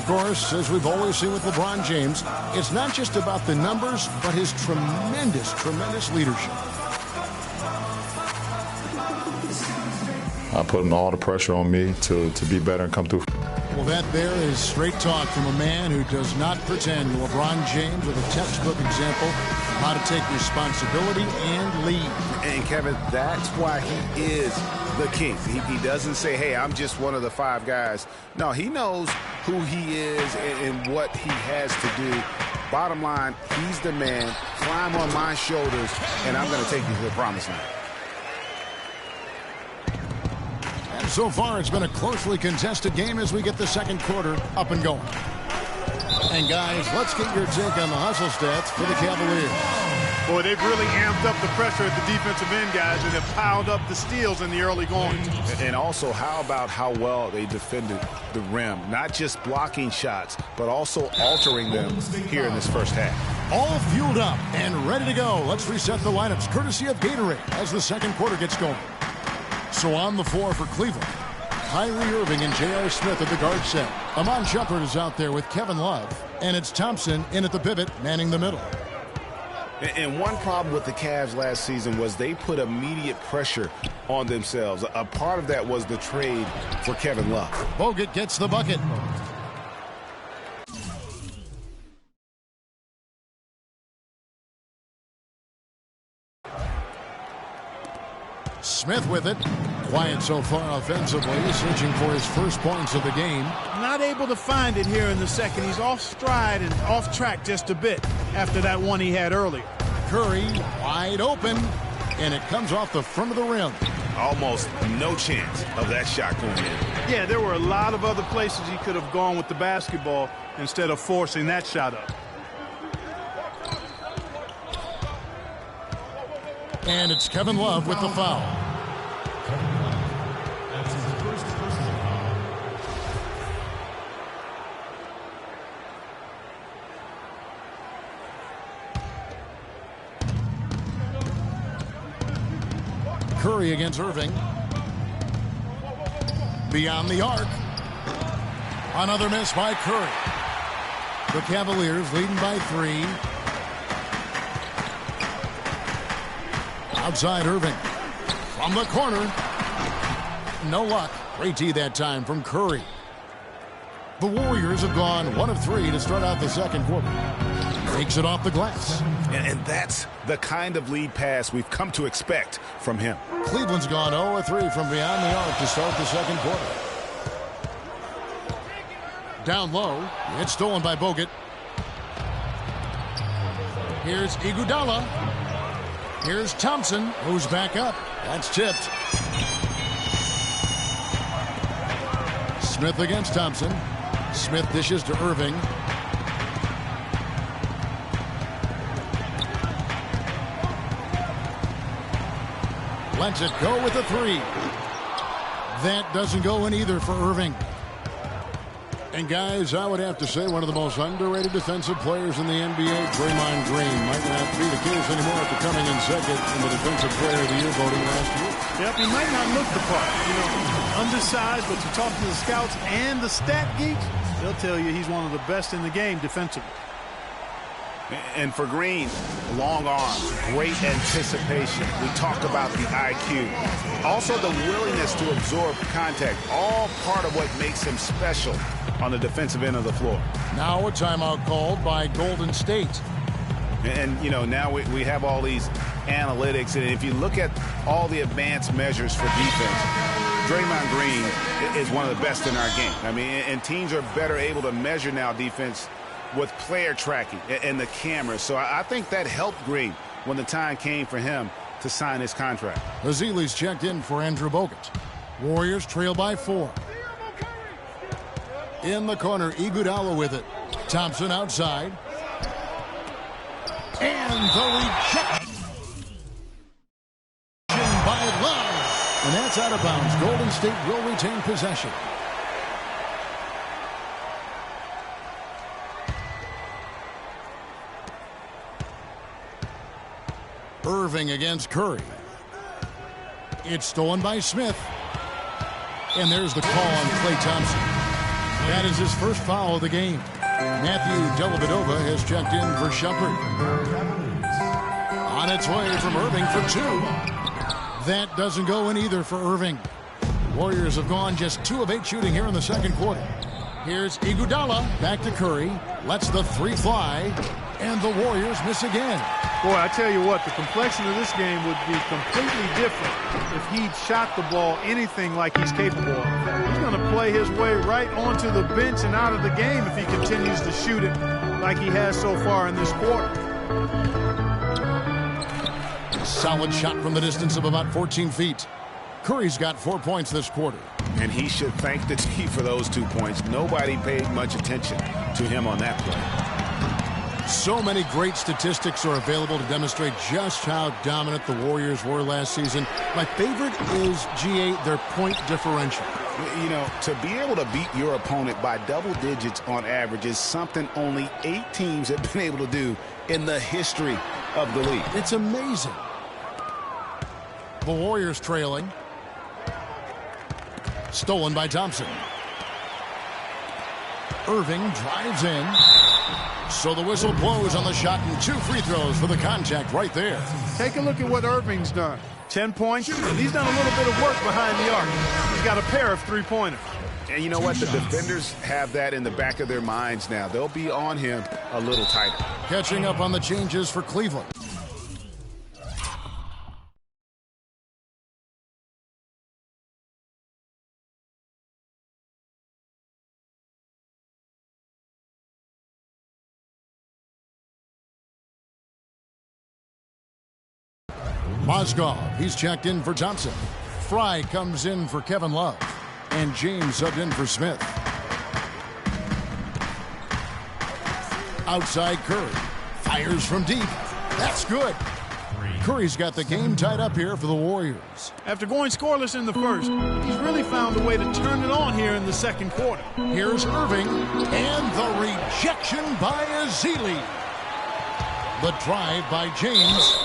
course, as we've always seen with LeBron James, it's not just about the numbers, but his tremendous, tremendous leadership. Putting all the pressure on me to be better and come through. Well, that there is straight talk from a man who does not pretend. LeBron James with a textbook example of how to take responsibility and lead. And, Kevin, that's why he is the king. He doesn't say, hey, I'm just one of the 5 guys. No, he knows who he is and what he has to do. Bottom line, he's the man. Climb on my shoulders, and I'm going to take you to the promised land. So far, it's been a closely contested game as we get the second quarter up and going. And, guys, let's get your take on the hustle stats for the Cavaliers. Boy, they've really amped up the pressure at the defensive end, guys, and have piled up the steals in the early going. And also, how about how well they defended the rim? Not just blocking shots, but also altering them here in this first half. All fueled up and ready to go. Let's reset the lineups, courtesy of Gatorade, as the second quarter gets going. So on the floor for Cleveland, Kyrie Irving and J.R. Smith at the guard set. Amon Shumpert is out there with Kevin Love, and it's Thompson in at the pivot, manning the middle. And one problem with the Cavs last season was they put immediate pressure on themselves. A part of that was the trade for Kevin Love. Bogut gets the bucket. Smith with it. Quiet so far offensively, searching for his first points of the game. Not able to find it here in the second. He's off stride and off track just a bit after that one he had earlier. Curry wide open, and it comes off the front of the rim. Almost no chance of that shot going in. Yeah, there were a lot of other places he could have gone with the basketball instead of forcing that shot up. And it's Kevin Love with the foul. Curry against Irving. Beyond the arc. Another miss by Curry. The Cavaliers leading by 3. Outside Irving. From the corner. No luck. Great D that time from Curry. The Warriors have gone 1 of 3 to start out the second quarter. Takes it off the glass. And that's the kind of lead pass we've come to expect from him. Cleveland's gone 0 of 3 from beyond the arc to start the second quarter. Down low. It's stolen by Bogut. Here's Iguodala. Here's Thompson, who's back up. That's tipped. Smith against Thompson. Smith dishes to Irving. Lets it go with a 3. That doesn't go in either for Irving. And guys, I would have to say one of the most underrated defensive players in the NBA, Draymond Green, might not be the case anymore after coming in second in the Defensive Player of the Year voting last year. Yep, he might not look the part. You know, undersized, but you talk to the scouts and the stat geeks, they'll tell you he's one of the best in the game defensively. And for Green, long arms, great anticipation. We talk about the IQ. Also the willingness to absorb contact, all part of what makes him special on the defensive end of the floor. Now a timeout called by Golden State. And, you know, now we have all these analytics, and if you look at all the advanced measures for defense, Draymond Green is one of the best in our game. I mean, and teams are better able to measure now defense with player tracking and the cameras. So I think that helped Green when the time came for him to sign his contract. Azili's checked in for Andrew Bogut. Warriors trail by 4. In the corner, Iguodala with it. Thompson outside. And the rejection by Love. And that's out of bounds. Golden State will retain possession. Irving against Curry. It's stolen by Smith. And there's the call on Klay Thompson. That is his first foul of the game. Matthew Dellavedova has checked in for Shumpert. On its way from Irving for 2. That doesn't go in either for Irving. Warriors have gone just 2 of 8 shooting here in the second quarter. Here's Iguodala back to Curry. Lets the 3 fly. And the Warriors miss again. Boy, I tell you what, the complexion of this game would be completely different if he'd shot the ball anything like he's capable of. He's going to play his way right onto the bench and out of the game if he continues to shoot it like he has so far in this quarter. Solid shot from the distance of about 14 feet. Curry's got 4 points this quarter. And he should thank the team for those 2 points. Nobody paid much attention to him on that play. So many great statistics are available to demonstrate just how dominant the Warriors were last season. My favorite is, GA, their point differential. You know, to be able to beat your opponent by double digits on average is something only 8 teams have been able to do in the history of the league. It's amazing. The Warriors trailing. Stolen by Thompson. Irving drives in. So the whistle blows on the shot and 2 free throws for the contact right there. Take a look at what Irving's done. 10 points, and he's done a little bit of work behind the arc. He's got a pair of 3-pointers. And you know what? The defenders have that in the back of their minds now. They'll be on him a little tighter. Catching up on the changes for Cleveland. Mozgov, he's checked in for Thompson. Fry comes in for Kevin Love. And James subbed in for Smith. Outside Curry. Fires from deep. That's good. Curry's got the game tied up here for the Warriors. After going scoreless in the first, he's really found a way to turn it on here in the second quarter. Here's Irving. And the rejection by Ezeli. The drive by James.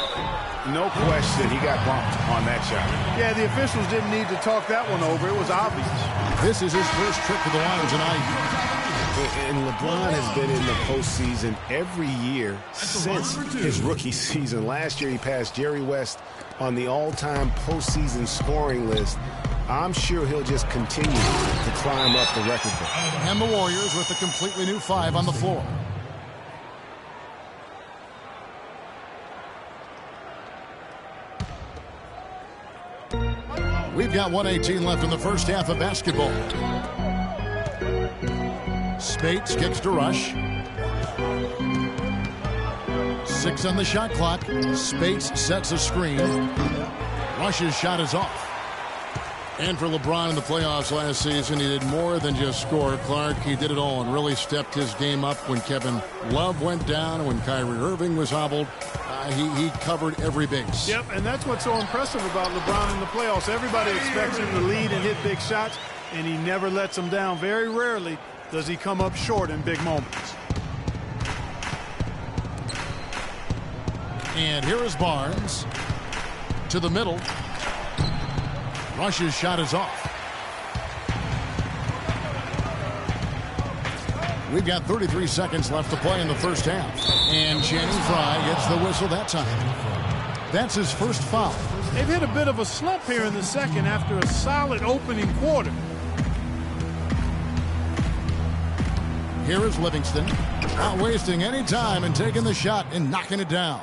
No question he got bumped on that shot. Yeah, the officials didn't need to talk that one over. It was obvious. This is his first trip to the line tonight. And LeBron has been in the postseason every year since his rookie season. Last year he passed Jerry West on the all-time postseason scoring list. I'm sure he'll just continue to climb up the record book. And the Warriors with a completely new 5 on the floor. We've got 1:18 left in the first half of basketball. Spates kicks to Rush. 6 on the shot clock. Spates sets a screen. Rush's shot is off. And for LeBron in the playoffs last season, he did more than just score. Clark, he did it all and really stepped his game up when Kevin Love went down and when Kyrie Irving was hobbled. He covered every base. Yep, and that's what's so impressive about LeBron in the playoffs. Everybody expects him to lead and hit big shots, and he never lets them down. Very rarely does he come up short in big moments. And here is Barnes to the middle. Rush's shot is off. We've got 33 seconds left to play in the first half. And Channing Frye gets the whistle that time. That's his first foul. They've hit a bit of a slump here in the second after a solid opening quarter. Here is Livingston. Not wasting any time and taking the shot and knocking it down.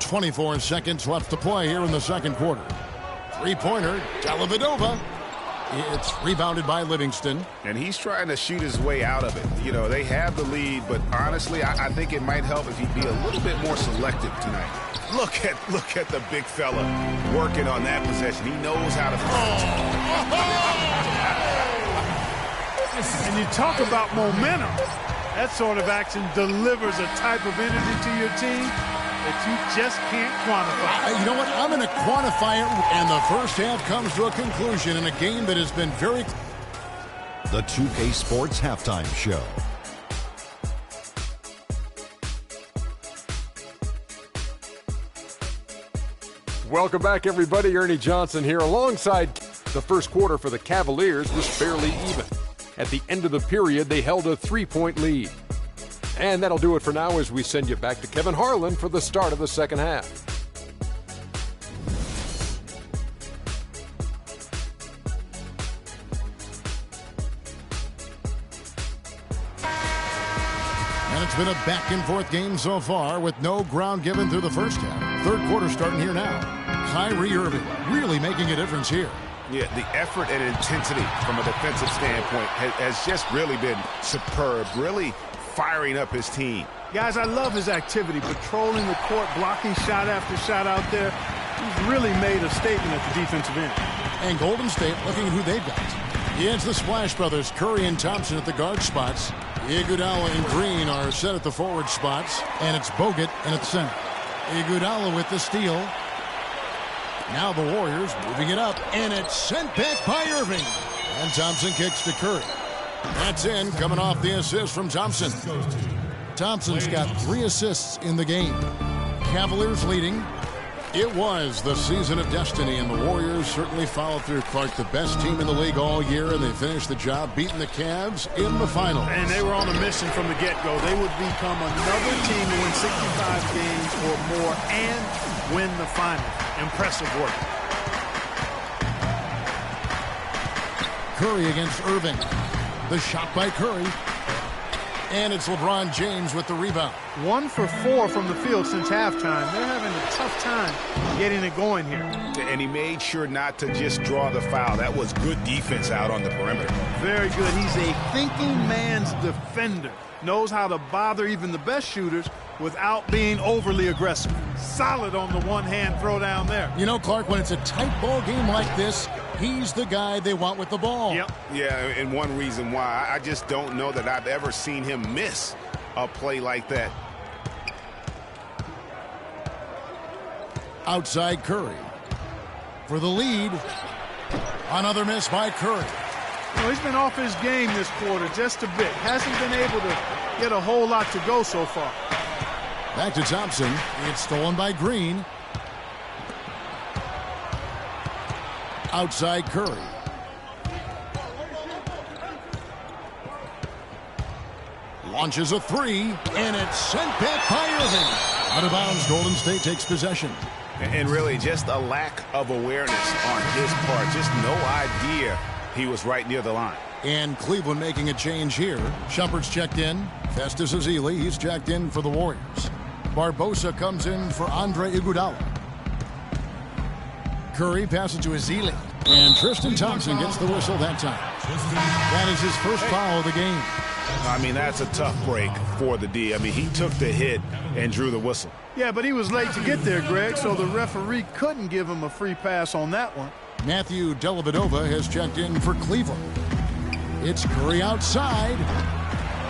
24 seconds left to play here in the second quarter. 3-pointer, Dellavedova. It's rebounded by Livingston. And he's trying to shoot his way out of it. You know, they have the lead, but honestly, I think it might help if he'd be a little bit more selective tonight. Look at the big fella working on that possession. He knows how to And you talk about momentum. That sort of action delivers a type of energy to your team that you just can't quantify. You know what? I'm going to quantify it. And the first half comes to a conclusion in a game that has been very... The 2K Sports Halftime Show. Welcome back, everybody. Ernie Johnson here. Alongside the first quarter for the Cavaliers was fairly even. At the end of the period, they held a 3-point lead. And that'll do it for now as we send you back to Kevin Harlan for the start of the second half. And it's been a back-and-forth game so far with no ground given through the first half. Third quarter starting here now. Kyrie Irving really making a difference here. Yeah, the effort and intensity from a defensive standpoint has just really been superb, really firing up his team. Guys, I love his activity, patrolling the court, blocking shot after shot out there. He's really made a statement at the defensive end. And Golden State looking at who they've got. Against the Splash Brothers, Curry and Thompson at the guard spots. Iguodala and Green are set at the forward spots. And it's Bogut in at center. Iguodala with the steal. Now the Warriors moving it up. And it's sent back by Irving. And Thompson kicks to Curry. That's in, coming off the assist from Thompson. Thompson's got 3 assists in the game. Cavaliers leading. It was the season of destiny, and the Warriors certainly followed through. Clark, the best team in the league all year, and they finished the job beating the Cavs in the finals. And they were on a mission from the get-go. They would become another team to win 65 games or more and win the finals. Impressive work. Curry against Irving. The shot by Curry. And it's LeBron James with the rebound. 1 for 4 from the field since halftime. They're having a tough time getting it going here. And he made sure not to just draw the foul. That was good defense out on the perimeter. Very good. He's a thinking man's defender. Knows how to bother even the best shooters without being overly aggressive. Solid on the one-hand throw down there. You know, Clark, when it's a tight ball game like this, he's the guy they want with the ball. Yep. Yeah, and one reason why, I just don't know that I've ever seen him miss a play like that. Outside Curry. For the lead. Another miss by Curry. You know, he's been off his game this quarter just a bit. Hasn't been able to get a whole lot to go so far. Back to Thompson. It's stolen by Green. Outside Curry. Launches a 3, and it's sent back by Irving. Out of bounds, Golden State takes possession. And really just a lack of awareness on his part. Just no idea he was right near the line. And Cleveland making a change here. Shumpert's checked in. Festus Ezeli, he's checked in for the Warriors. Barbosa comes in for Andre Iguodala. Curry passes to Ezeli. And Tristan Thompson gets the whistle that time. That is his first foul of the game. I mean, that's a tough break for the D. I mean, he took the hit and drew the whistle. Yeah, but he was late to get there, Greg, so the referee couldn't give him a free pass on that one. Matthew Dellavedova has checked in for Cleveland. It's Curry outside.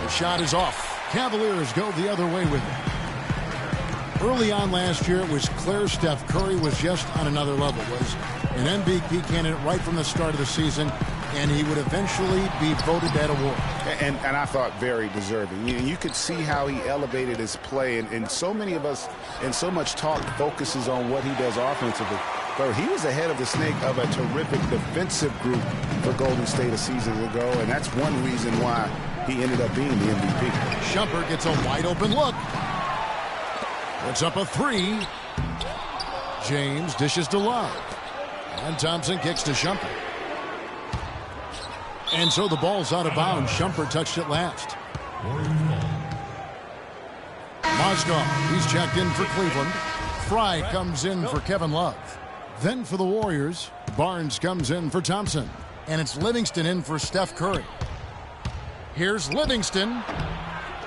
The shot is off. Cavaliers go the other way with it. Early on last year, it was clear Steph Curry was just on another level. Was an MVP candidate right from the start of the season, and he would eventually be voted that award. And I thought very deserving. You could see how he elevated his play, and so many of us, and so much talk focuses on what he does offensively. But he was ahead of the snake of a terrific defensive group for Golden State a season ago, and that's one reason why he ended up being the MVP. Shumpert gets a wide open look. Puts up a 3. James dishes to Love. And Thompson kicks to Shumpert. And so the ball's out of bounds. Shumpert touched it last. Mozgov, he's checked in for Cleveland. Fry comes in for Kevin Love. Then for the Warriors, Barnes comes in for Thompson. And it's Livingston in for Steph Curry. Here's Livingston.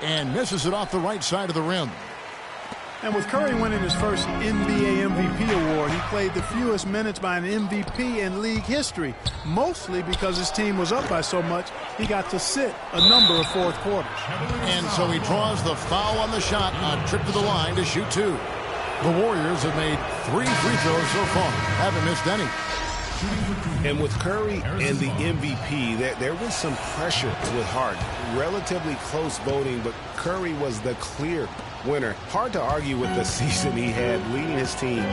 And misses it off the right side of the rim. And with Curry winning his first NBA MVP award, he played the fewest minutes by an MVP in league history, mostly because his team was up by so much, he got to sit a number of fourth quarters. And so he draws the foul on the shot on trip to the line to shoot 2. The Warriors have made 3 free throws so far, haven't missed any. And with Curry and the MVP, there was some pressure with Harden. Relatively close voting, but Curry was the clear winner. Hard to argue with the season he had, leading his team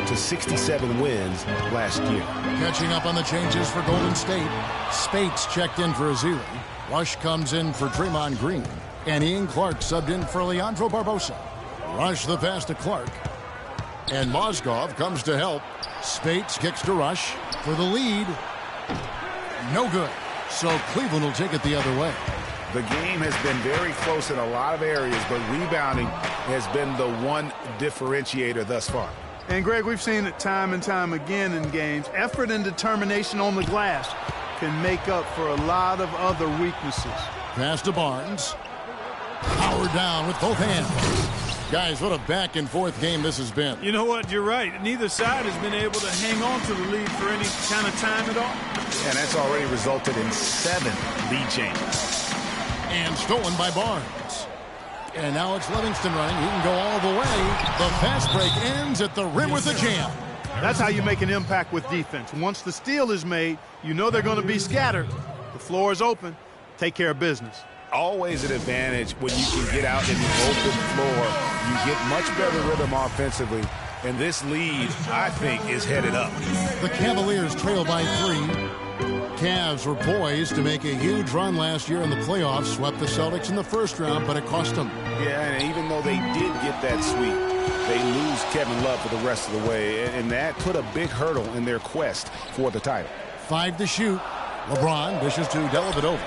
to 67 wins last year. Catching up on the changes for Golden State. Spates checked in for Azili. Rush comes in for Draymond Green. And Ian Clark subbed in for Leandro Barbosa. Rush the pass to Clark. And Mozgov comes to help. Spates kicks to Rush for the lead. No good. So Cleveland will take it the other way. The game has been very close in a lot of areas, but rebounding has been the one differentiator thus far. And, Greg, we've seen it time and time again in games. Effort and determination on the glass can make up for a lot of other weaknesses. Pass to Barnes. Powered down with both hands. Guys, what a back-and-forth game this has been. You know what? You're right. Neither side has been able to hang on to the lead for any kind of time at all. And that's already resulted in 7 lead changes. And stolen by Barnes. And now it's Livingston running. He can go all the way. The fast break ends at the rim with a jam. That's how you make an impact with defense. Once the steal is made, you know they're going to be scattered. The floor is open. Take care of business. Always an advantage when you can get out in the open floor. You get much better rhythm offensively. And this lead, I think, is headed up. The Cavaliers trail by 3. Cavs were poised to make a huge run last year in the playoffs. Swept the Celtics in the first round, but it cost them. Yeah, and even though they did get that sweep, they lose Kevin Love for the rest of the way. And that put a big hurdle in their quest for the title. 5 to shoot. LeBron dishes to Dellavedova.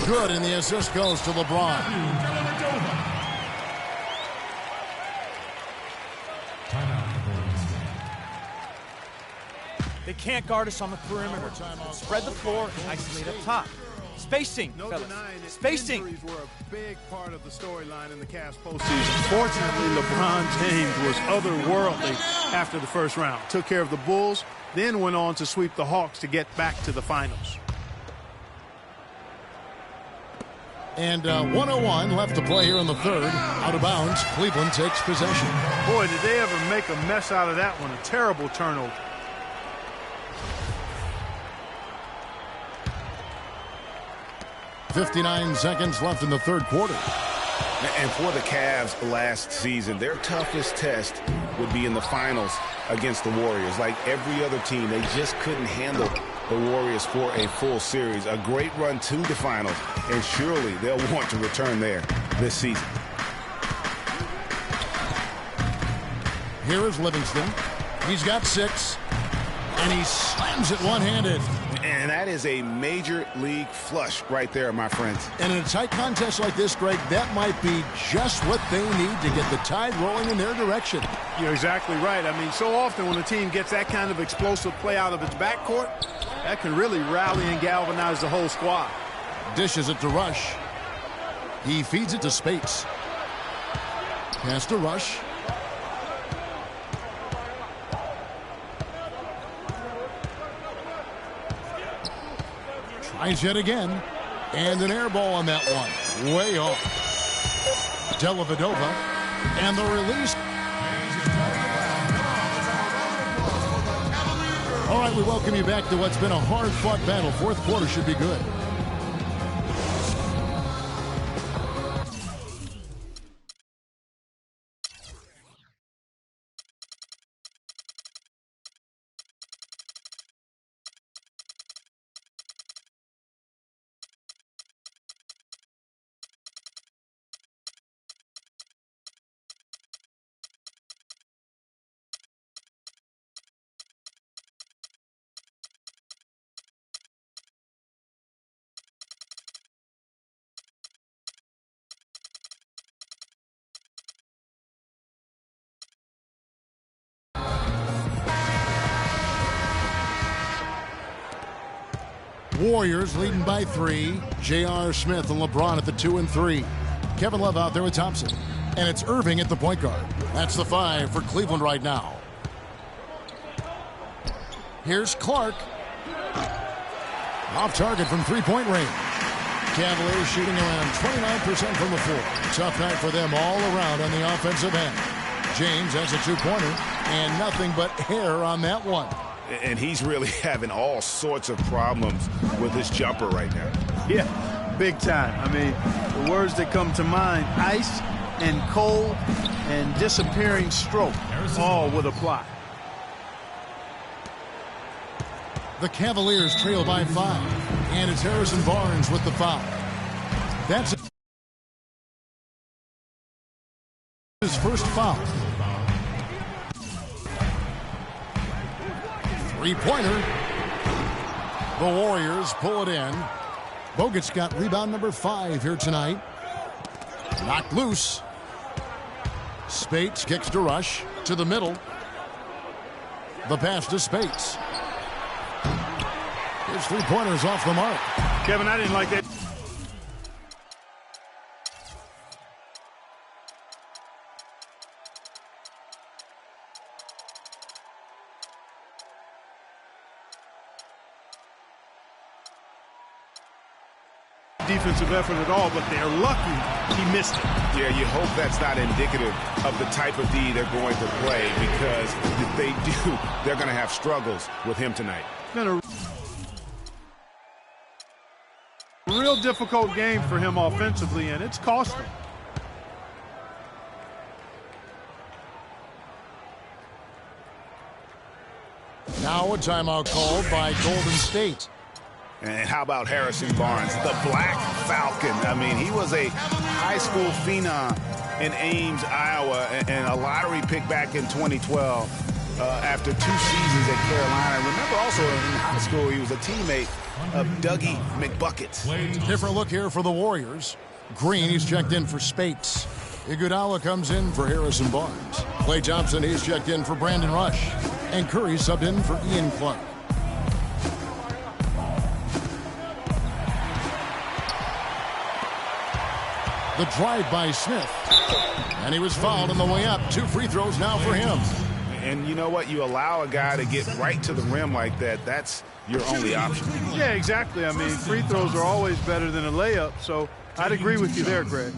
Good, and the assist goes to LeBron. They can't guard us on the perimeter. Spread the floor and isolate up top. Spacing, fellas. Spacing. Injuries were a big part of the storyline in the Cavs postseason. Fortunately, LeBron James was otherworldly after the first round. Took care of the Bulls, then went on to sweep the Hawks to get back to the finals. And 1:01 left to play here in the third. Out of bounds, Cleveland takes possession. Boy, did they ever make a mess out of that one. A terrible turnover. .59 seconds left in the third quarter. And for the Cavs last season, their toughest test would be in the finals against the Warriors. Like every other team, they just couldn't handle the Warriors for a full series. A great run to the finals, and surely they'll want to return there this season. Here is Livingston. He's got 6, and he slams it one-handed. And that is a major league flush right there, my friends. And in a tight contest like this, Greg, that might be just what they need to get the tide rolling in their direction. You're exactly right. I mean, so often when a team gets that kind of explosive play out of its backcourt, that can really rally and galvanize the whole squad. Dishes it to Rush. He feeds it to Spates. Pass to Rush. Tries yet again. And an air ball on that one. Way off. Dellavedova. And the release. All right, we welcome you back to what's been a hard-fought battle. Fourth quarter should be good. Warriors leading by 3. J.R. Smith and LeBron at the 2 and 3. Kevin Love out there with Thompson. And it's Irving at the point guard. That's the 5 for Cleveland right now. Here's Clark. Off target from three-point range. Cavaliers shooting around 29% from the floor. Tough night for them all around on the offensive end. James has a 2-pointer and nothing but air on that one. And he's really having all sorts of problems with his jumper right now. Yeah, big time. I mean, the words that come to mind, ice and cold and disappearing stroke, all would apply. The Cavaliers trail by 5, and it's Harrison Barnes with the foul. That's his first foul. Three-pointer. The Warriors pull it in. Bogut's got rebound number 5 here tonight. Knocked loose. Spates kicks to Rush to the middle. The pass to Spates. His three-pointer's off the mark. Kevin, I didn't like that. Defensive effort at all, but they're lucky he missed it. Yeah, you hope that's not indicative of the type of D they're going to play, because if they do, they're going to have struggles with him tonight. It's been a real difficult game for him offensively, and it's cost him. Now a timeout called by Golden State. And how about Harrison Barnes, the Black Falcon? I mean, he was a high school phenom in Ames, Iowa, and a lottery pick back in 2012 after 2 seasons at Carolina. Remember also in high school, he was a teammate of Dougie McBuckets. Different look here for the Warriors. Green, he's checked in for Spates. Iguodala comes in for Harrison Barnes. Klay Thompson, he's checked in for Brandon Rush. And Curry subbed in for Ian Clark. The drive by Smith. And he was fouled on the way up. 2 free throws now for him. And you know what? You allow a guy to get right to the rim like that, that's your only option. Yeah, exactly. I mean, free throws are always better than a layup, so I'd agree with you there, Greg.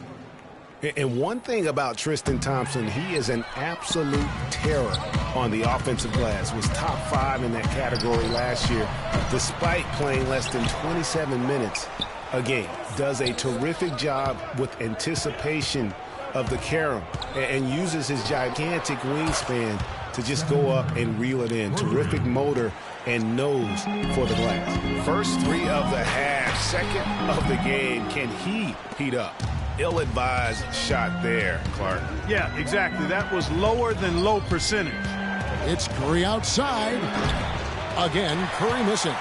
And one thing about Tristan Thompson, he is an absolute terror on the offensive glass. Was top 5 in that category last year, despite playing less than 27 minutes a game. Does a terrific job with anticipation of the carom and uses his gigantic wingspan to just go up and reel it in. Terrific motor and nose for the glass. First 3 of the half, second of the game. Can he heat up? Ill-advised shot there, Clark. Yeah, exactly. That was lower than low percentage. It's Curry outside. Again, Curry missing.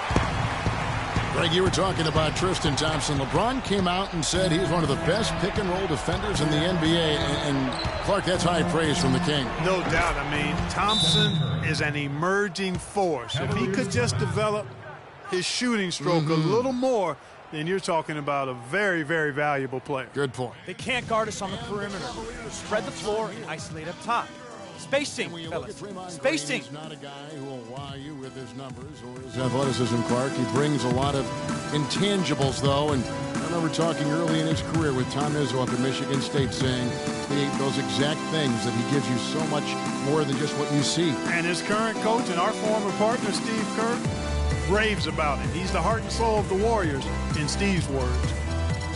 Greg, you were talking about Tristan Thompson. LeBron came out and said he's one of the best pick-and-roll defenders in the NBA. And Clark, that's high praise from the King. No doubt. I mean, Thompson is an emerging force. If he could just develop his shooting stroke a little more, then you're talking about a very, very valuable player. Good point. They can't guard us on the perimeter. Spread the floor and isolate up top. Spacing, fellas. Spacing. He's not a guy who will wow you with his numbers or his athleticism, Clark. He brings a lot of intangibles, though. And I remember talking early in his career with Tom Izzo up at Michigan State saying those exact things, that he gives you so much more than just what you see. And his current coach and our former partner, Steve Kerr, raves about it. He's the heart and soul of the Warriors, in Steve's words.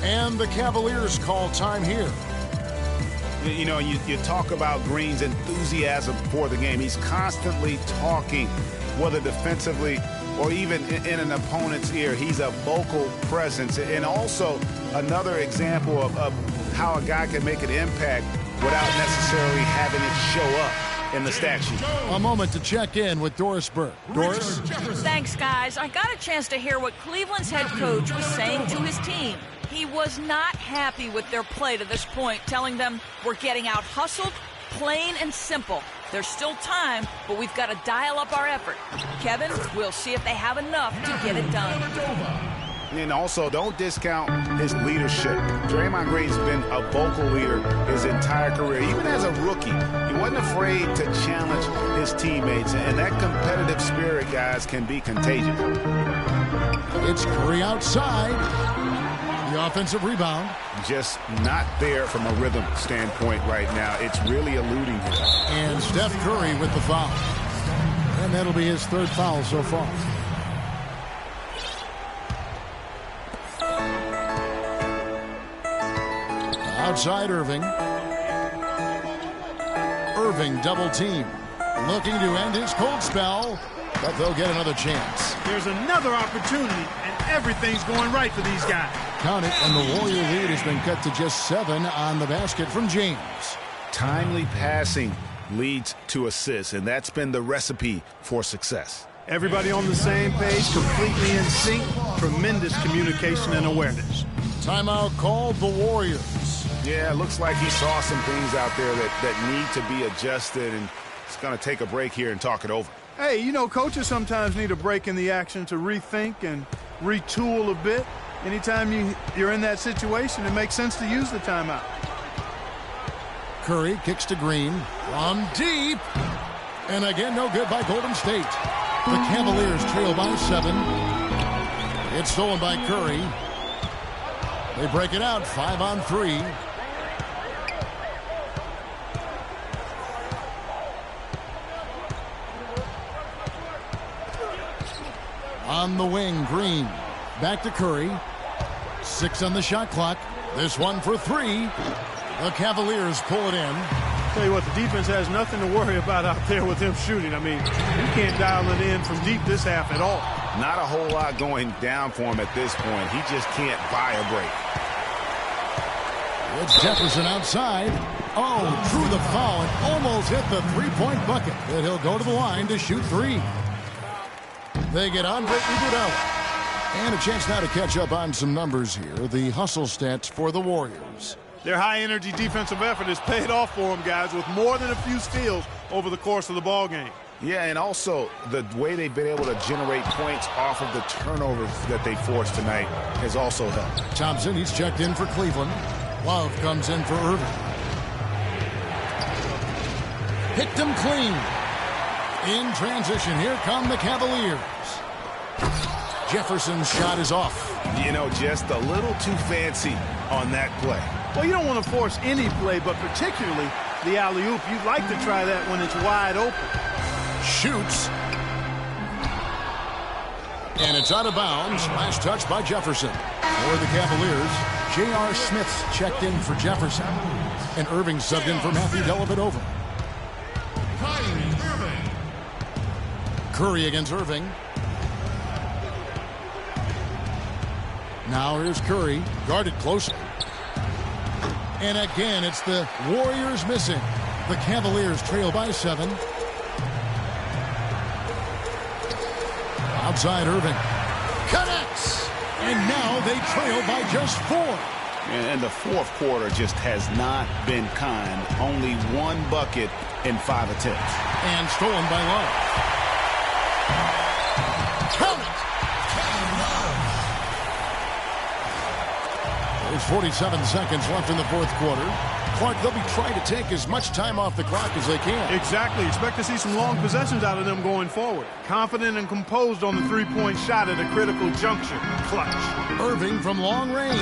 And the Cavaliers call time here. You know, you talk about Green's enthusiasm for the game. He's constantly talking, whether defensively or even in an opponent's ear. He's a vocal presence. And also another example of how a guy can make an impact without necessarily having it show up in the stat sheet. A moment to check in with Doris Burke. Doris? Thanks, guys. I got a chance to hear what Cleveland's head coach was saying to his team. He was not happy with their play to this point, telling them we're getting out hustled, plain and simple. There's still time, but we've got to dial up our effort. Kevin, we'll see if they have enough to get it done. And also, don't discount his leadership. Draymond Green's been a vocal leader his entire career. Even as a rookie, he wasn't afraid to challenge his teammates. And that competitive spirit, guys, can be contagious. It's Curry outside. The offensive rebound. Just not there from a rhythm standpoint right now. It's really eluding him. And Steph Curry with the foul. And that'll be his third foul so far. Outside Irving. Irving double team. Looking to end his cold spell, but they'll get another chance. There's another opportunity, and everything's going right for these guys. Count it, and the Warrior lead has been cut to just 7 on the basket from James. Timely passing leads to assists, and that's been the recipe for success. Everybody on the same page, completely in sync. Tremendous communication and awareness. Timeout called the Warriors. Yeah, it looks like he saw some things out there that need to be adjusted, and it's going to take a break here and talk it over. Hey, you know, coaches sometimes need a break in the action to rethink and retool a bit. Anytime you're in that situation, it makes sense to use the timeout. Curry kicks to Green from deep. And again, no good by Golden State. The Cavaliers trail by 7. It's stolen by Curry. They break it out, 5 on 3. On the wing, Green. Back to Curry. 6 on the shot clock. This one for 3. The Cavaliers pull it in. Tell you what, the defense has nothing to worry about out there with him shooting. I mean, you can't dial it in from deep this half at all. Not a whole lot going down for him at this point. He just can't buy a break. It's Jefferson outside. Oh, drew the foul and almost hit the three-point bucket. But he'll go to the line to shoot 3. They get Andre Iguodala. And a chance now to catch up on some numbers here. The hustle stats for the Warriors. Their high-energy defensive effort has paid off for them, guys, with more than a few steals over the course of the ballgame. Yeah, and also the way they've been able to generate points off of the turnovers that they forced tonight has also helped. Thompson, he's checked in for Cleveland. Love comes in for Irving. Picked him clean. In transition, here come the Cavaliers. Jefferson's shot is off. You know, just a little too fancy on that play. Well, you don't want to force any play, but particularly the alley-oop. You'd like to try that when it's wide open. Shoots. And it's out of bounds. Last touch by Jefferson. For the Cavaliers, J.R. Smith's checked in for Jefferson. And Irving subbed in for Matthew Dellavedova. Curry against Irving. Now here's Curry, guarded closely. And again, it's the Warriors missing. The Cavaliers trail by 7. Outside Irving. Connects! And now they trail by just 4. And the fourth quarter just has not been kind. Only 1 bucket in 5 attempts. And stolen by Love. Count it! There's 47 seconds left in the fourth quarter. Clark, they'll be trying to take as much time off the clock as they can. Exactly. Expect to see some long possessions out of them going forward. Confident and composed on the three-point shot at a critical juncture. Clutch. Irving from long range.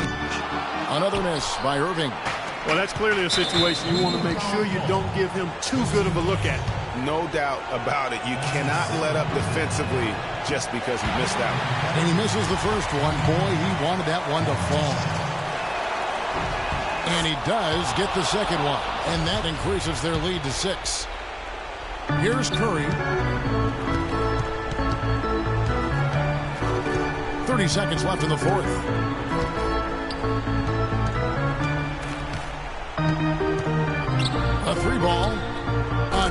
Another miss by Irving. Well, that's clearly a situation you want to make sure you don't give him too good of a look at. No doubt about it. You cannot let up defensively just because he missed that one. And he misses the first one. Boy, he wanted that one to fall. And he does get the second one. And that increases their lead to 6. Here's Curry. 30 seconds left in the fourth. A 3-ball.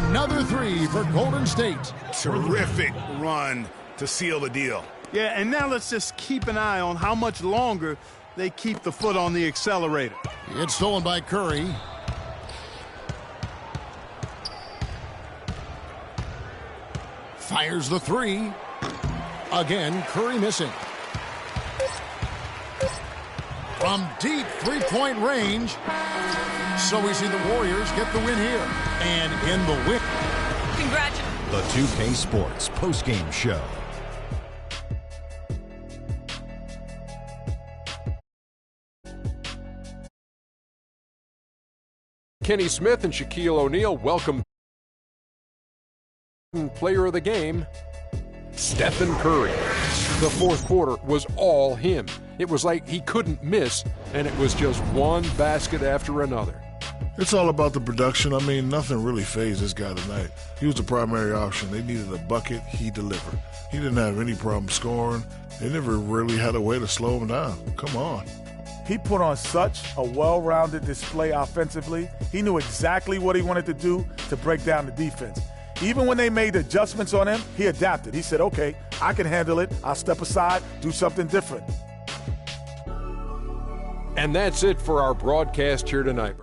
Another 3 for Golden State. Terrific run to seal the deal. Yeah, and now let's just keep an eye on how much longer they keep the foot on the accelerator. It's stolen by Curry. Fires the 3. Again, Curry missing. From deep three-point range. So we see the Warriors get the win here. And in the win. Congratulations. The 2K Sports postgame show. Kenny Smith and Shaquille O'Neal welcome player of the game, Stephen Curry. The fourth quarter was all him. It was like he couldn't miss, and it was just one basket after another. It's all about the production. I mean, nothing really fazed this guy tonight. He was the primary option. They needed a bucket. He delivered. He didn't have any problem scoring. They never really had a way to slow him down. Come on. He put on such a well-rounded display offensively. He knew exactly what he wanted to do to break down the defense. Even when they made adjustments on him, he adapted. He said, okay, I can handle it. I'll step aside, do something different. And that's it for our broadcast here tonight.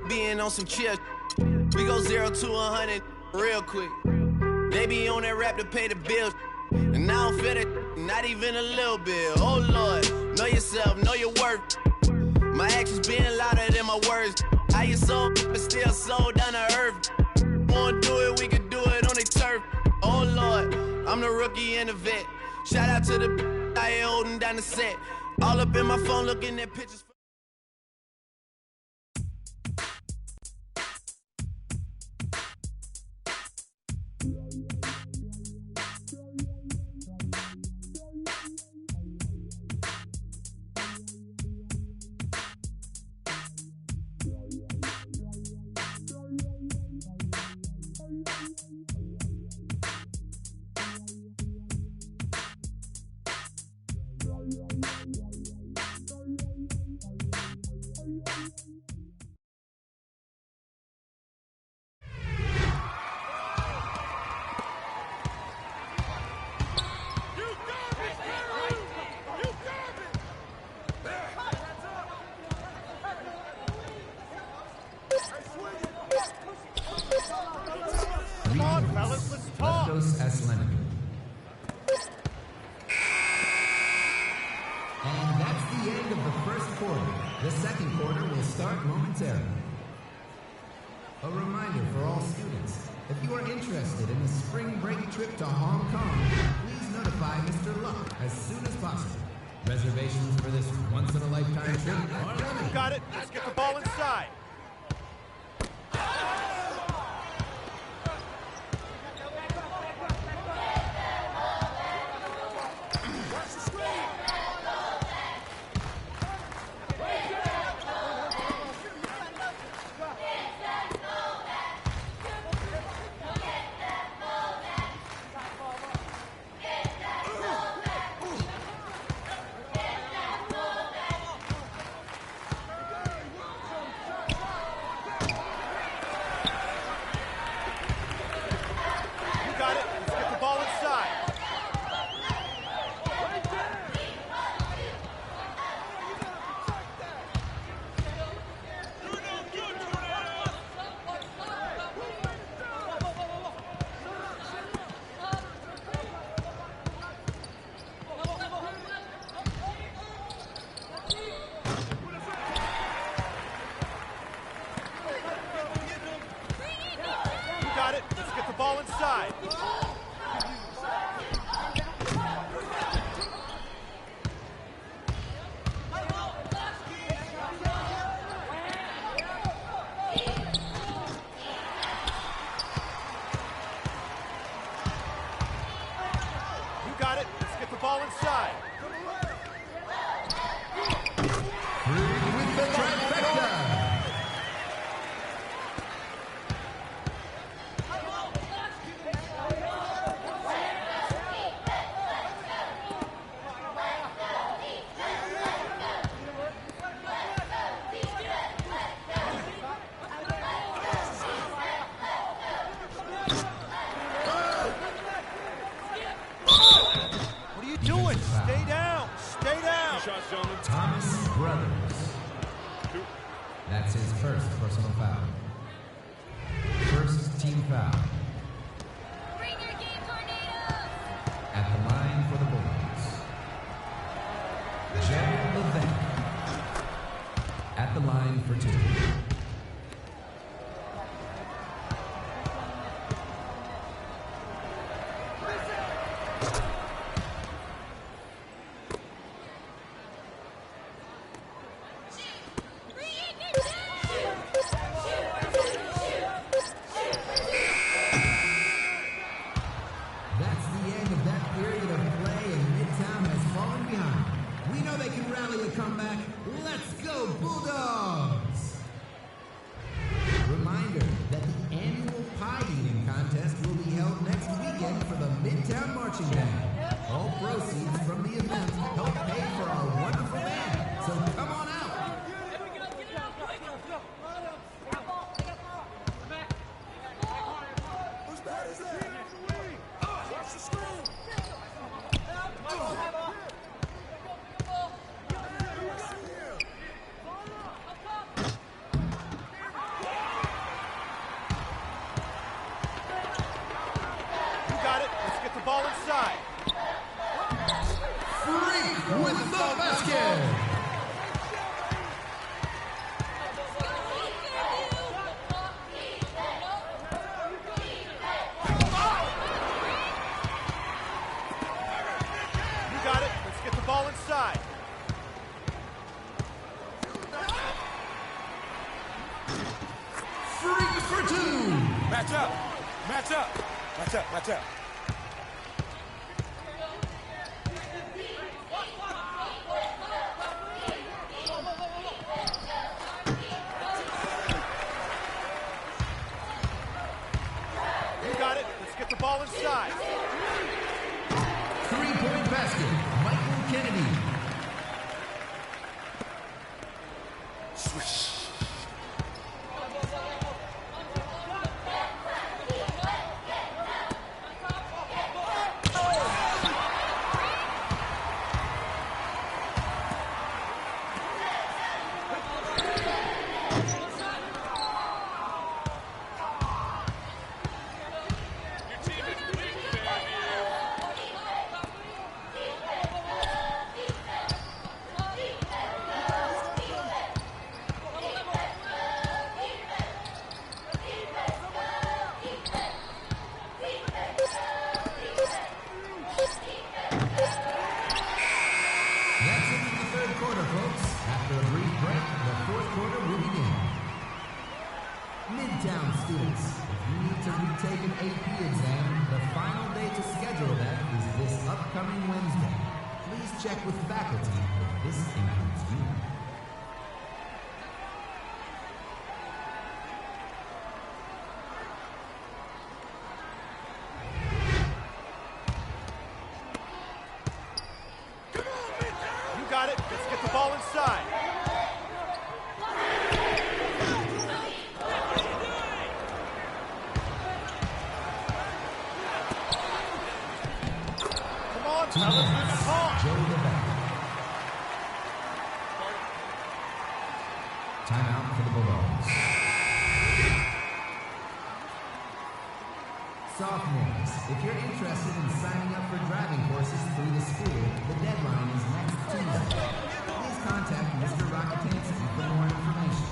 Being on some chill, we go 0 to 100 real quick. They be on that rap to pay the bills, and I don't feel it, not even a little bit. Oh Lord, know yourself, know your worth. My actions being louder than my words. How you so, but still so down to earth. Wanna do it, we can do it on the turf. Oh Lord, I'm the rookie and the vet. Shout out to the I ain't holding down the set. All up in my phone looking at pictures. And that's the end of the first quarter. The second quarter will start momentarily. A reminder for all students, if you are interested in a spring break trip to Hong Kong, please notify Mr. Luck as soon as possible. Reservations for this once-in-a-lifetime trip are limited. Got it. Let's get the ball inside. Ball inside. You got it. Let's get the ball inside. With the trifecta. What are you doing? Stay down. Stay down. Thomas Brothers. That's his first personal foul. First team foul. Bring your game, tornadoes! At the line for the Bulldogs, Jared Levesque. At the line for 2. Timeout for the Bulldogs. Sophomores, if you're interested in signing up for driving courses through the school, the deadline is next Tuesday. Please contact Mr. Rocketanski for more information.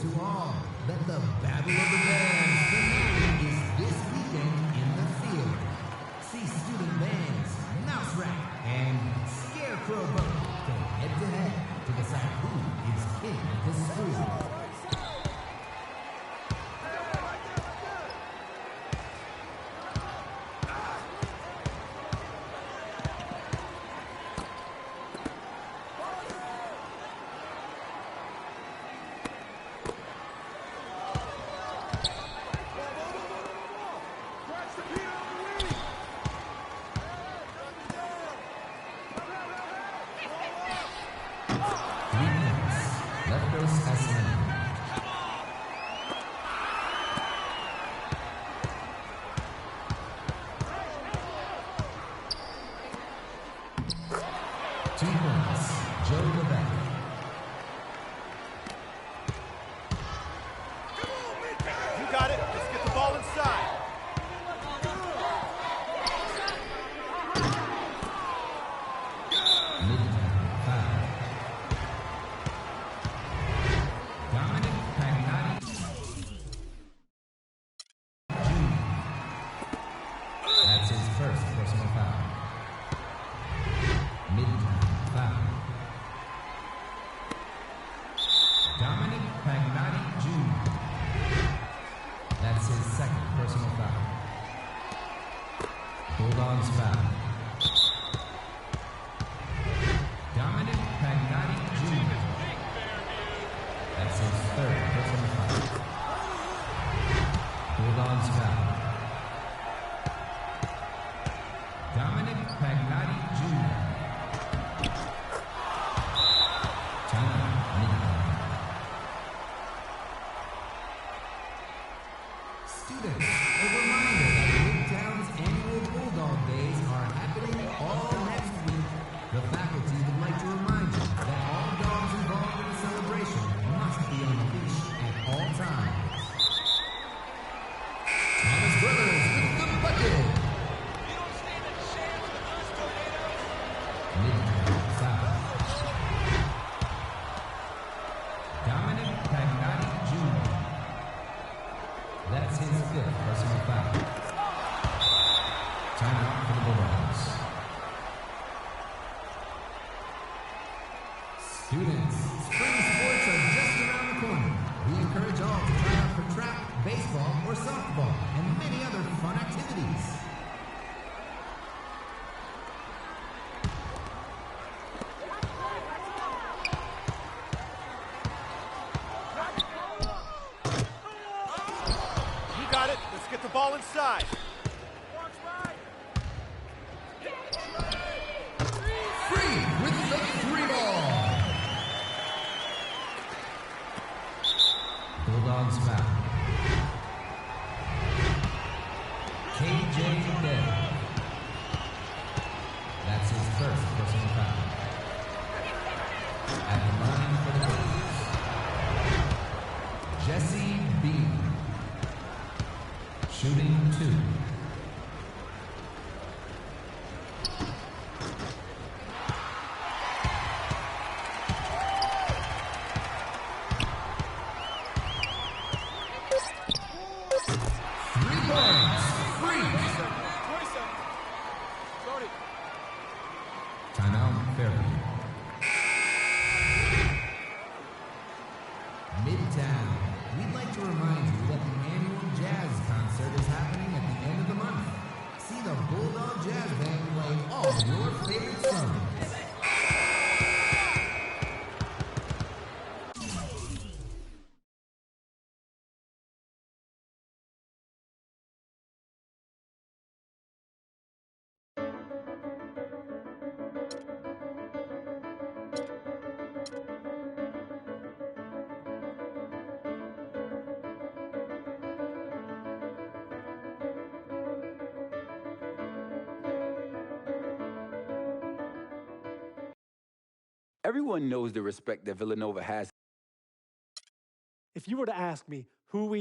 To all that the Battle of the Bands finale is this weekend in the field. See student bands, Mouse Rat, and Scarecrow Boat go head-to-head to decide who is king of the school. got it. Let's get the ball inside. That's his first personal foul. Mid-time foul. Dominic Pagnotti Jr. That's his second personal foul. Bulldogs foul. Dominic Pagnotti Jr. That's his third personal foul. Bulldogs foul. Dominic Pagnotti Jr. Timeout. Students, a reminder that Midtown's annual Bulldog Days are happening all next week. The faculty would like to remind you that all dogs involved in the celebration must be on a leash at all times. Thomas Brothers with the bucket. Mid-time foul. Dominic Pagnotti Jr. That's his fifth personal foul. Timeout for the Bulldogs. Students, spring sports are just around the corner. We encourage all to try out for track, baseball, or softball, and many other fun activities. You got it. Let's get the ball inside. Free with the three ball. Bulldogs foul. KJ Day. That's his first personal foul. At the line for the Bulldogs. Jesse B. Shooting 2. Timeout, Fairview. Midtown. We'd like to remind you that the annual jazz concert is happening at the end of the month. See the Bulldog Jazz Band play all your favorite songs. Everyone knows the respect that Villanova has. If you were to ask me who we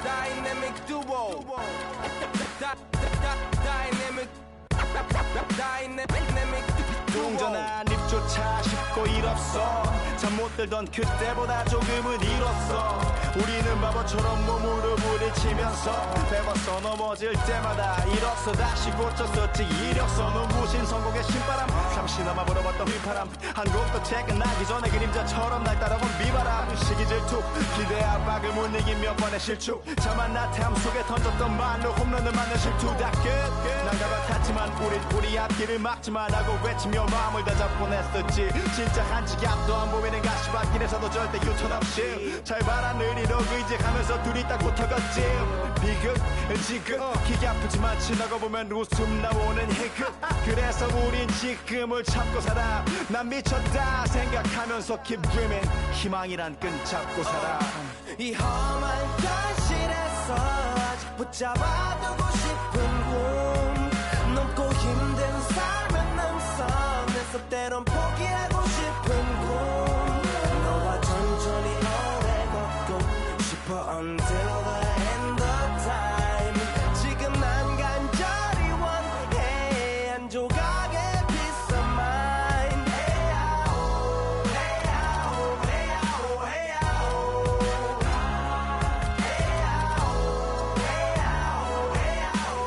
Dynamic duo. Dynamic 동전한 입조차 쉽고 일 없어 잠 못 들던 그때보다 조금은 일었어 우리는 바보처럼 몸으로 부딪히면서 배웠어 넘어질 때마다 일었어 다시 고쳤었지 이력서는 무신 성공의 신바람 잠시나마 불어봤던 휘파람 한 곡도 퇴근하기 전에 그림자처럼 날 따라온 비바람 시기 질투 기대 압박을 못 이긴 몇 번의 실축 자만 나태함 속에 던졌던 말로 홈런을 맞는 실투 다 끝 난가가 탔지만 우리 앞길을 막지만 하고 외치며 마음을 다잡곤 했었지 진짜 한 치 앞도 안 보이는 가시밭길에서도 절대 유턴 없이 잘 봐라 느리로 의지하면서 둘이 딱 붙어갔지 비극 지극 기가 아프지만 지나고 보면 웃음 나오는 희극 그래서 우린 지금을 참고 살아 난 미쳤다 생각하면서 keep dreaming 희망이란 끈 잡고 살아 이 험한 현실에서 아직 붙잡아두고 싶은 꿈 넘고 힘든 삶은 능선에서 때론 포기하고 싶은 꿈 너와 천천히 오래 걷고 싶어 until the end of time 지금 난 간절히 원해 한 조각의 peace of mind 헤야오 헤야오 헤야오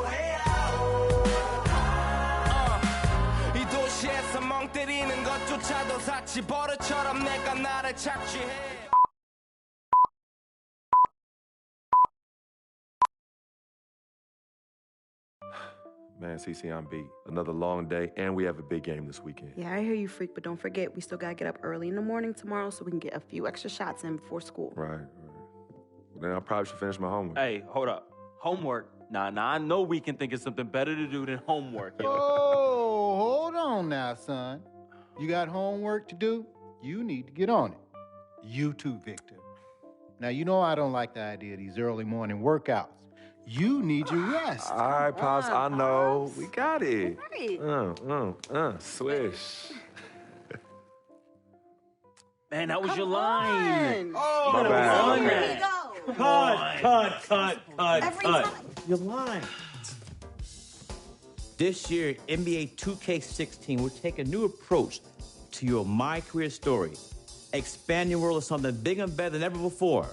헤야오 이 도시에서 멍 때리는 것조차도 사치 버릇처럼 내가 나를 착취해 Man, CC, I'm beat. Another long day, and we have a big game this weekend. Yeah, I hear you, freak, but don't forget, we still gotta get up early in the morning tomorrow so we can get a few extra shots in before school. Right. Well, then I probably should finish my homework. Hey, hold up. Homework? Nah, I know we can think of something better to do than homework. Oh, hold on now, son. You got homework to do? You need to get on it. You too, Victor. Now, you know I don't like the idea of these early morning workouts. You need your rest. All right, Pops, I know. We got it. Right. Swish. Man, that was your line. Oh, my bad. There you go. Cut. Your line. This year, NBA 2K16 will take a new approach to your My Career story. Expand your world of something bigger and better than ever before.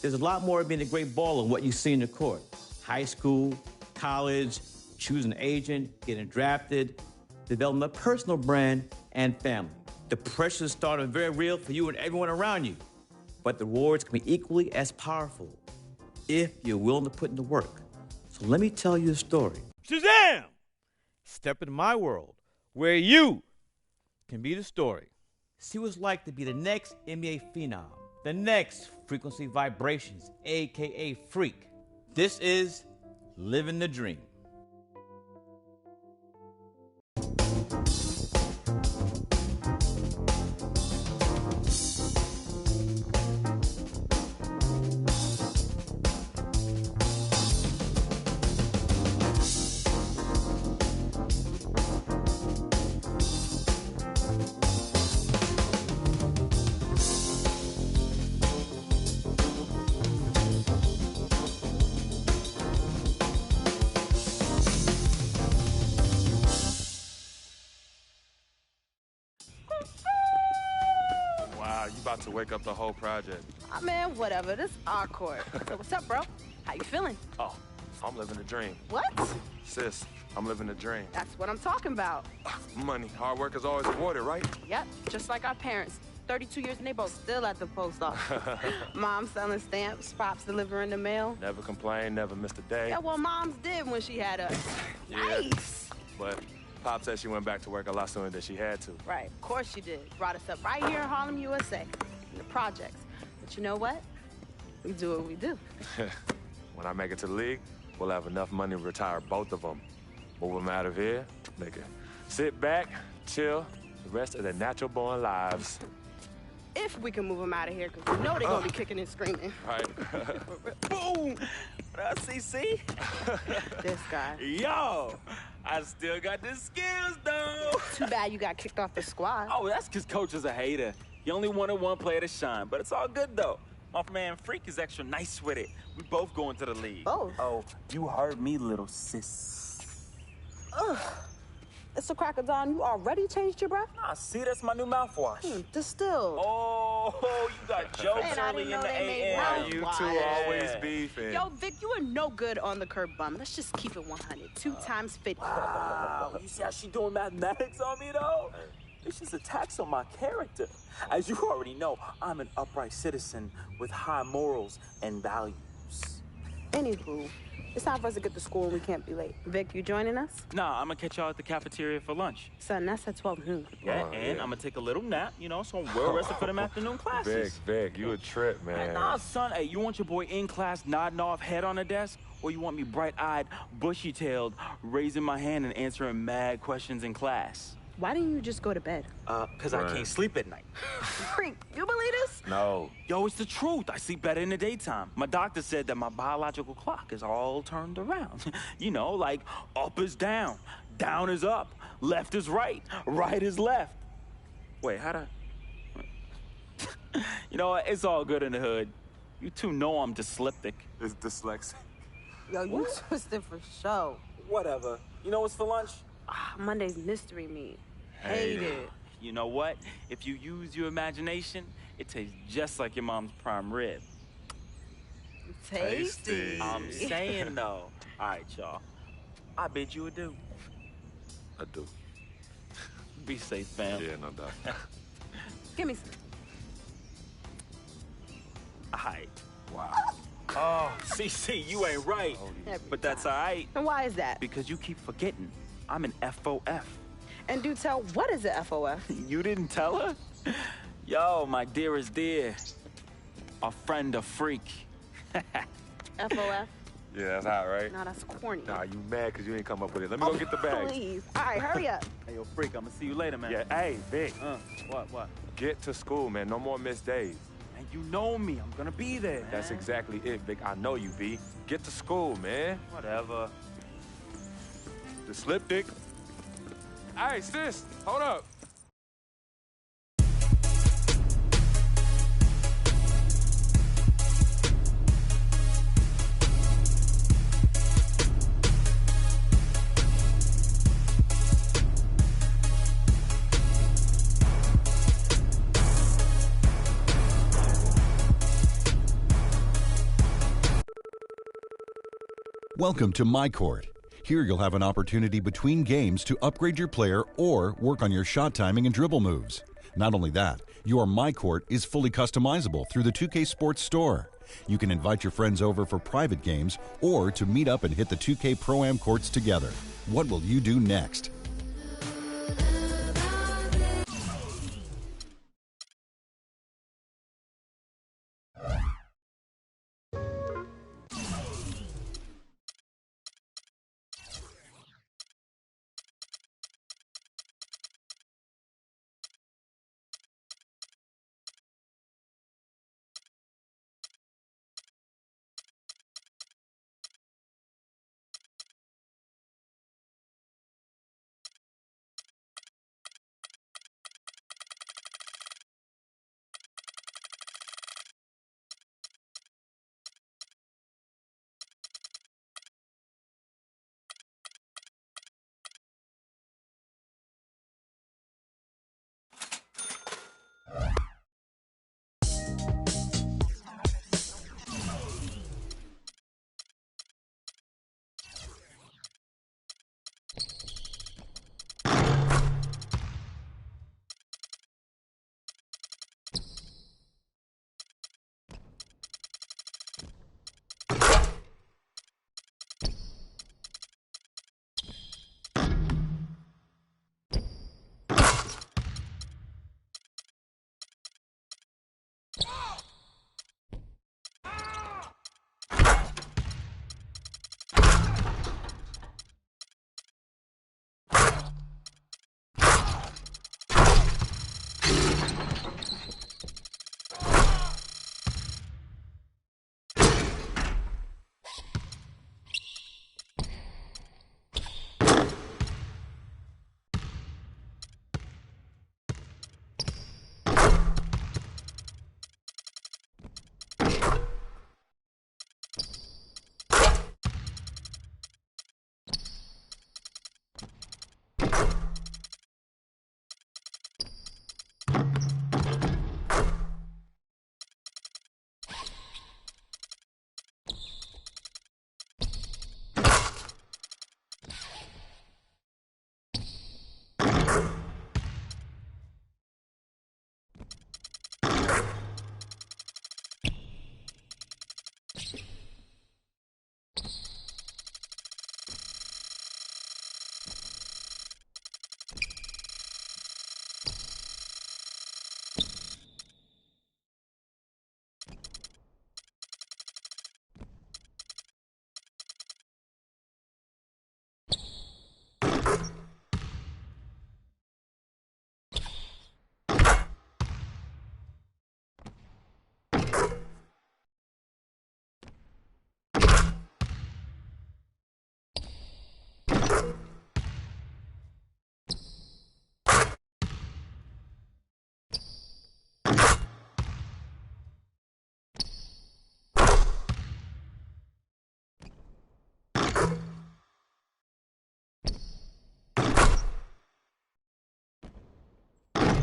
There's a lot more of being a great baller than what you see in the court. High school, college, choosing an agent, getting drafted, developing a personal brand, and family. The pressure is starting very real for you and everyone around you. But the rewards can be equally as powerful if you're willing to put in the work. So let me tell you a story. Shazam! Step into my world where you can be the story. See what it's like to be the next NBA phenom, the next frequency vibrations, a.k.a. freak. This is Living the Dream. About to wake up the whole project. Oh, man, whatever. This is our court. So what's up, bro? How you feeling? Oh, I'm living a dream. What? Sis, I'm living a dream. That's what I'm talking about. Money, hard work is always rewarded, right? Yep, just like our parents. 32 years and they both still at the post office. Mom selling stamps, Pops delivering the mail. Never complained, never missed a day. Yeah, well, Mom's did when she had us. Yeah. Nice. But Pop said she went back to work a lot sooner than she had to. Right, of course she did. Brought us up right here in Harlem, USA, in the projects. But you know what? We do what we do. When I make it to the league, we'll have enough money to retire both of them. Move them out of here, they can sit back, chill, the rest of their natural-born lives. If we can move them out of here, because we know they're going to be kicking and screaming. Right. Boom! What up, CC? This guy. Yo, I still got the skills, though. Too bad you got kicked off the squad. Oh, that's because Coach is a hater. He only wanted one player to shine, but it's all good, though. My man Freak is extra nice with it. We both going to the league. Oh, you heard me, little sis. Ugh. It's a crack of dawn. You already changed your breath? Nah, see, that's my new mouthwash. Distilled. Oh, you got jokes Man, I early didn't in know the they made AM. You mouthwash. two always beefing. Yo, Vic, you are no good on the curb bum. Let's just keep it 100. 2 times 50. Wow, you see how she doing mathematics on me, though? It's just a tax on my character. As you already know, I'm an upright citizen with high morals and values. Anywho, it's time for us to get to school and we can't be late. Vic, you joining us? Nah, I'm gonna catch y'all at the cafeteria for lunch. Son, that's at 12 noon. Yeah, and I'm gonna take a little nap, so I'm well rested for them afternoon classes. Vic, you a trip, man. Nah, son, hey, you want your boy in class nodding off head on the desk? Or you want me bright-eyed, bushy-tailed, raising my hand and answering mad questions in class? Why didn't you just go to bed? Because I can't sleep at night. Freak, you believe this? No. Yo, it's the truth. I sleep better in the daytime. My doctor said that my biological clock is all turned around. Like up is down, down is up, left is right, right is left. Wait, how'd I... You know what? It's all good in the hood. You two know I'm dyslexic. It's dyslexic. Yo, you twisted for show. Whatever. You know what's for lunch? Monday's mystery meat. Hate it. You know what? If you use your imagination, it tastes just like your mom's prime rib. Tasty. I'm saying, though. All right, y'all. I bid you adieu. I do. Be safe, fam. Yeah, no doubt. Give me some. All right. Wow. Oh, CC, you ain't right. But that's all right. And why is that? Because you keep forgetting. I'm an FOF. And do tell, what is a FOF? You didn't tell her? Yo, my dearest dear. A friend, a freak. FOF? Yeah, that's hot, right? No, that's corny. Nah, you mad because you ain't come up with it. Let me go get the bag. Please. All right, hurry up. Hey, yo, freak, I'm gonna see you later, man. Yeah, hey, Vic. What? Get to school, man. No more missed days. And you know me. I'm gonna be there, man. That's exactly it, Vic. I know you, B. Get to school, man. Whatever. The slip dick. Hey, sis, hold up. Welcome to My Court. Here you'll have an opportunity between games to upgrade your player or work on your shot timing and dribble moves. Not only that, your My Court is fully customizable through the 2K Sports Store. You can invite your friends over for private games or to meet up and hit the 2K Pro-Am courts together. What will you do next?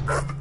Bye.